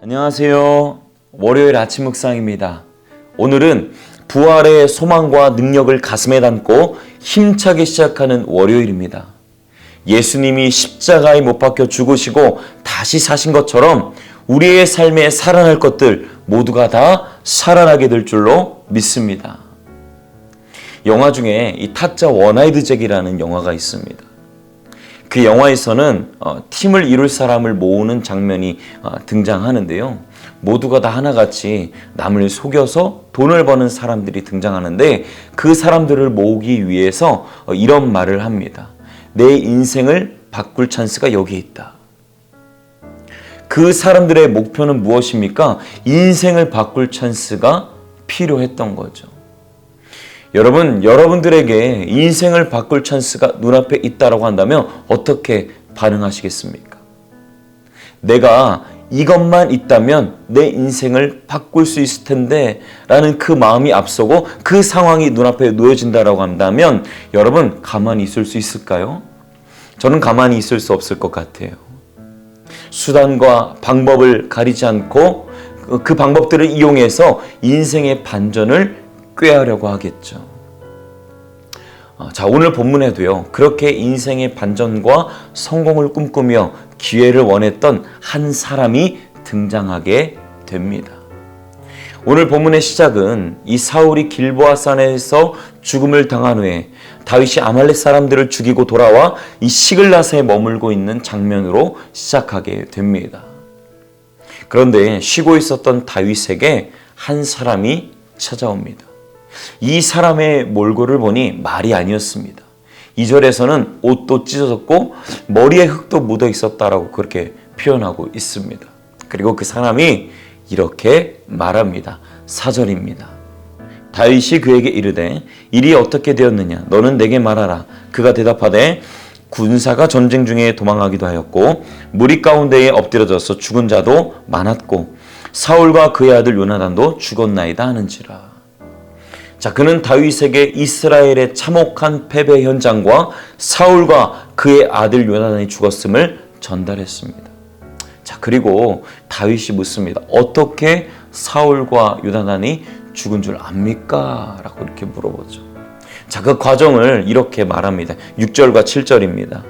안녕하세요. 월요일 아침 묵상입니다. 오늘은 부활의 소망과 능력을 가슴에 담고 힘차게 시작하는 월요일입니다. 예수님이 십자가에 못 박혀 죽으시고 다시 사신 것처럼 우리의 삶에 살아날 것들 모두가 다 살아나게 될 줄로 믿습니다. 영화 중에 이 타짜 원하이드 잭이라는 영화가 있습니다. 그 영화에서는 팀을 이룰 사람을 모으는 장면이 등장하는데요. 모두가 다 하나같이 남을 속여서 돈을 버는 사람들이 등장하는데 그 사람들을 모으기 위해서 이런 말을 합니다. 내 인생을 바꿀 찬스가 여기에 있다. 그 사람들의 목표는 무엇입니까? 인생을 바꿀 찬스가 필요했던 거죠. 여러분들에게 인생을 바꿀 찬스가 눈앞에 있다고 한다면 어떻게 반응하시겠습니까? 내가 이것만 있다면 내 인생을 바꿀 수 있을 텐데 라는 그 마음이 앞서고 그 상황이 눈앞에 놓여진다고 한다면 여러분 가만히 있을 수 있을까요? 저는 가만히 있을 수 없을 것 같아요. 수단과 방법을 가리지 않고 그 방법들을 이용해서 인생의 반전을 꾀하려고 하겠죠. 자, 오늘 본문에도요, 그렇게 인생의 반전과 성공을 꿈꾸며 기회를 원했던 한 사람이 등장하게 됩니다. 오늘 본문의 시작은 이 사울이 길보아산에서 죽음을 당한 후에 다윗이 아말렉 사람들을 죽이고 돌아와 이 시글라스에 머물고 있는 장면으로 시작하게 됩니다. 그런데 쉬고 있었던 다윗에게 한 사람이 찾아옵니다. 이 사람의 몰골을 보니 말이 아니었습니다. 2절에서는 옷도 찢어졌고 머리에 흙도 묻어 있었다라고 그렇게 표현하고 있습니다. 그리고 그 사람이 이렇게 말합니다. 4절입니다. 다윗이 그에게 이르되 일이 어떻게 되었느냐 너는 내게 말하라. 그가 대답하되 군사가 전쟁 중에 도망하기도 하였고 무리 가운데에 엎드려져서 죽은 자도 많았고 사울과 그의 아들 요나단도 죽었나이다 하는지라. 자, 그는 다윗에게 이스라엘의 참혹한 패배 현장과 사울과 그의 아들 요나단이 죽었음을 전달했습니다. 자, 그리고 다윗이 묻습니다. 어떻게 사울과 요나단이 죽은 줄 압니까? 라고 이렇게 물어보죠. 자, 그 과정을 이렇게 말합니다. 6절과 7절입니다.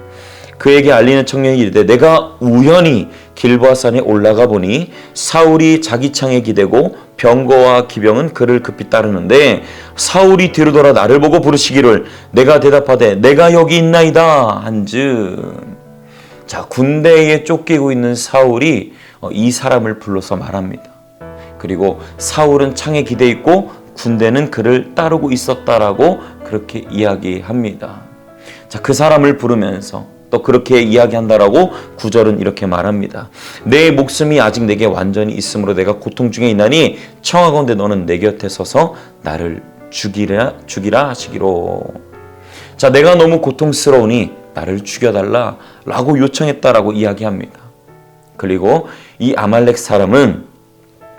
그에게 알리는 청년이 이르되 내가 우연히 길보아산에 올라가 보니 사울이 자기 창에 기대고 병거와 기병은 그를 급히 따르는데 사울이 뒤로 돌아 나를 보고 부르시기를 내가 대답하되 내가 여기 있나이다 한즉. 자, 군대에 쫓기고 있는 사울이 이 사람을 불러서 말합니다. 그리고 사울은 창에 기대 있고 군대는 그를 따르고 있었다라고 그렇게 이야기합니다. 자, 그 사람을 부르면서 또 그렇게 이야기한다라고 9절은 이렇게 말합니다. 내 목숨이 아직 내게 완전히 있으므로 내가 고통 중에 있나니 청하건대 너는 내 곁에 서서 나를 죽이라 하시기로. 자, 내가 너무 고통스러우니 나를 죽여달라 라고 요청했다라고 이야기합니다. 그리고 이 아말렉 사람은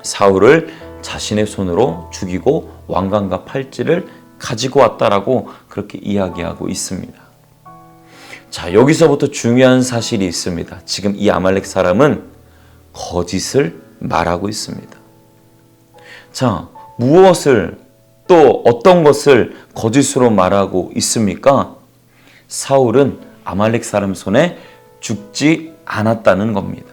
사울을 자신의 손으로 죽이고 왕관과 팔찌를 가지고 왔다라고 그렇게 이야기하고 있습니다. 자, 여기서부터 중요한 사실이 있습니다. 지금 이 아말렉 사람은 거짓을 말하고 있습니다. 자, 무엇을 또 어떤 것을 거짓으로 말하고 있습니까? 사울은 아말렉 사람 손에 죽지 않았다는 겁니다.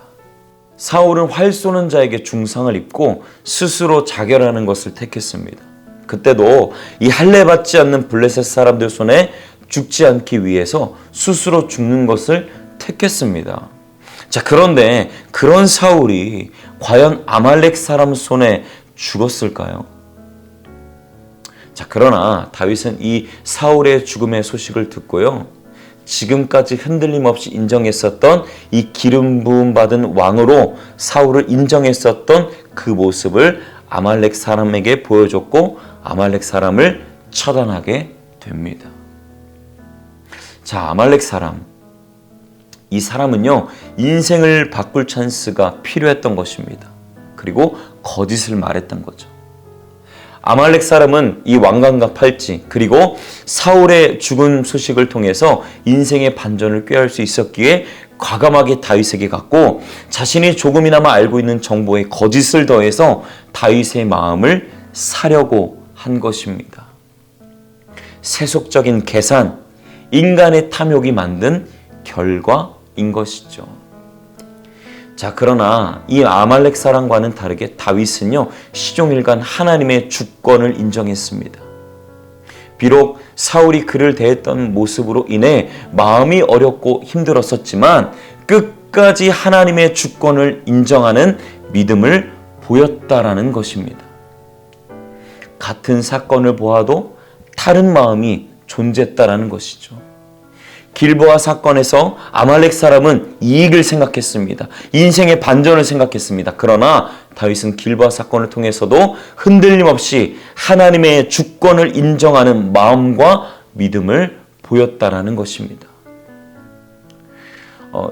사울은 활 쏘는 자에게 중상을 입고 스스로 자결하는 것을 택했습니다. 그때도 이 할례 받지 않는 블레셋 사람들 손에 죽지 않기 위해서 스스로 죽는 것을 택했습니다. 자, 그런데 그런 사울이 과연 아말렉 사람 손에 죽었을까요? 자, 그러나 다윗은 이 사울의 죽음의 소식을 듣고요, 지금까지 흔들림 없이 인정했었던 이 기름 부음 받은 왕으로 사울을 인정했었던 그 모습을 아말렉 사람에게 보여줬고 아말렉 사람을 처단하게 됩니다. 자, 아말렉 사람. 이 사람은요, 인생을 바꿀 찬스가 필요했던 것입니다. 그리고 거짓을 말했던 거죠. 아말렉 사람은 이 왕관과 팔찌 그리고 사울의 죽음 소식을 통해서 인생의 반전을 꾀할 수 있었기에 과감하게 다윗에게 갔고 자신이 조금이나마 알고 있는 정보에 거짓을 더해서 다윗의 마음을 사려고 한 것입니다. 세속적인 계산, 인간의 탐욕이 만든 결과인 것이죠. 자, 그러나 이 아말렉 사람과는 다르게 다윗은요, 시종일관 하나님의 주권을 인정했습니다. 비록 사울이 그를 대했던 모습으로 인해 마음이 어렵고 힘들었었지만 끝까지 하나님의 주권을 인정하는 믿음을 보였다라는 것입니다. 같은 사건을 보아도 다른 마음이 존재했다라는 것이죠. 길보아 사건에서 아말렉 사람은 이익을 생각했습니다. 인생의 반전을 생각했습니다. 그러나 다윗은 길보아 사건을 통해서도 흔들림 없이 하나님의 주권을 인정하는 마음과 믿음을 보였다라는 것입니다.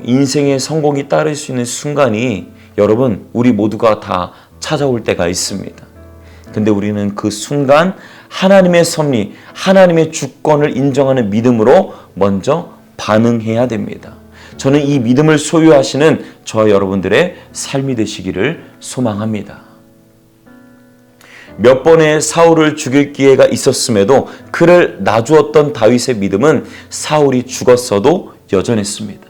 인생의 성공이 따를 수 있는 순간이 여러분 우리 모두가 다 찾아올 때가 있습니다. 근데 우리는 그 순간 하나님의 섭리, 하나님의 주권을 인정하는 믿음으로 먼저 반응해야 됩니다. 저는 이 믿음을 소유하시는 저와 여러분들의 삶이 되시기를 소망합니다. 몇 번의 사울을 죽일 기회가 있었음에도 그를 놔주었던 다윗의 믿음은 사울이 죽었어도 여전했습니다.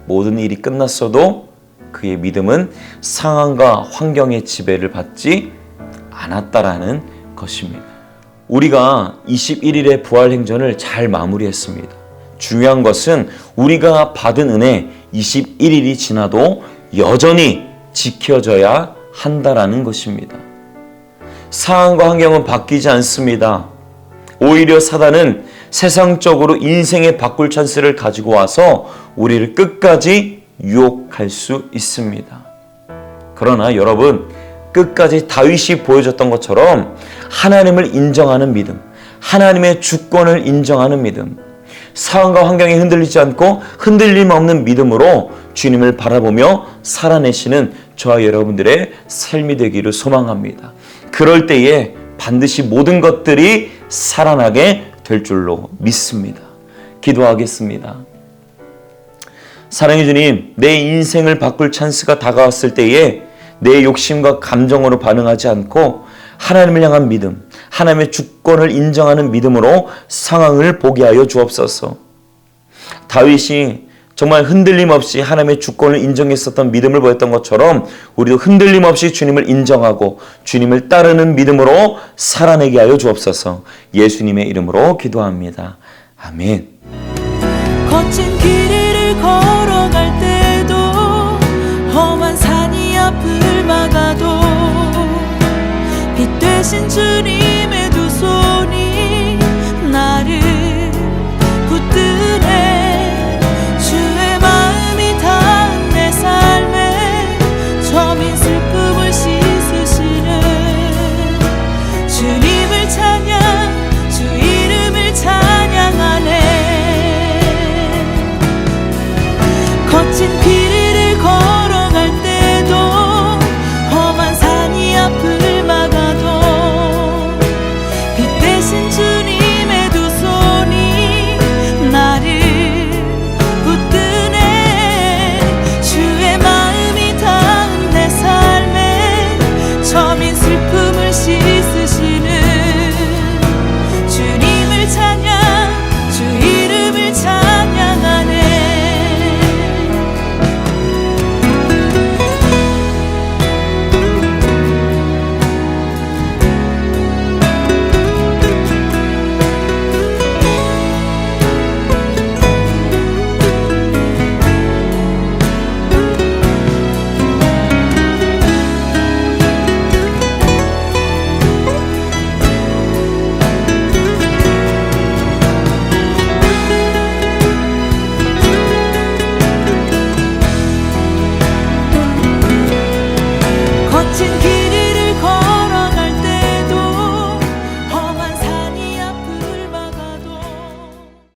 모든 일이 끝났어도 그의 믿음은 상황과 환경의 지배를 받지 않았다라는 것입니다. 우리가 21일의 부활행전을 잘 마무리했습니다. 중요한 것은 우리가 받은 은혜 21일이 지나도 여전히 지켜져야 한다라는 것입니다. 상황과 환경은 바뀌지 않습니다. 오히려 사단은 세상적으로 인생의 바꿀 찬스를 가지고 와서 우리를 끝까지 유혹할 수 있습니다. 그러나 여러분, 끝까지 다윗이 보여줬던 것처럼 하나님을 인정하는 믿음, 하나님의 주권을 인정하는 믿음, 상황과 환경에 흔들리지 않고 흔들림 없는 믿음으로 주님을 바라보며 살아내시는 저와 여러분들의 삶이 되기를 소망합니다. 그럴 때에 반드시 모든 것들이 살아나게 될 줄로 믿습니다. 기도하겠습니다. 사랑해 주님, 내 인생을 바꿀 찬스가 다가왔을 때에 내 욕심과 감정으로 반응하지 않고 하나님을 향한 믿음, 하나님의 주권을 인정하는 믿음으로 상황을 보게 하여 주옵소서. 다윗이 정말 흔들림 없이 하나님의 주권을 인정했었던 믿음을 보였던 것처럼 우리도 흔들림 없이 주님을 인정하고 주님을 따르는 믿음으로 살아내게 하여 주옵소서. 예수님의 이름으로 기도합니다. 아멘. 거친 길을 걸어갈 때도 험한 산이 앞을 막아도 빛 되신 주님의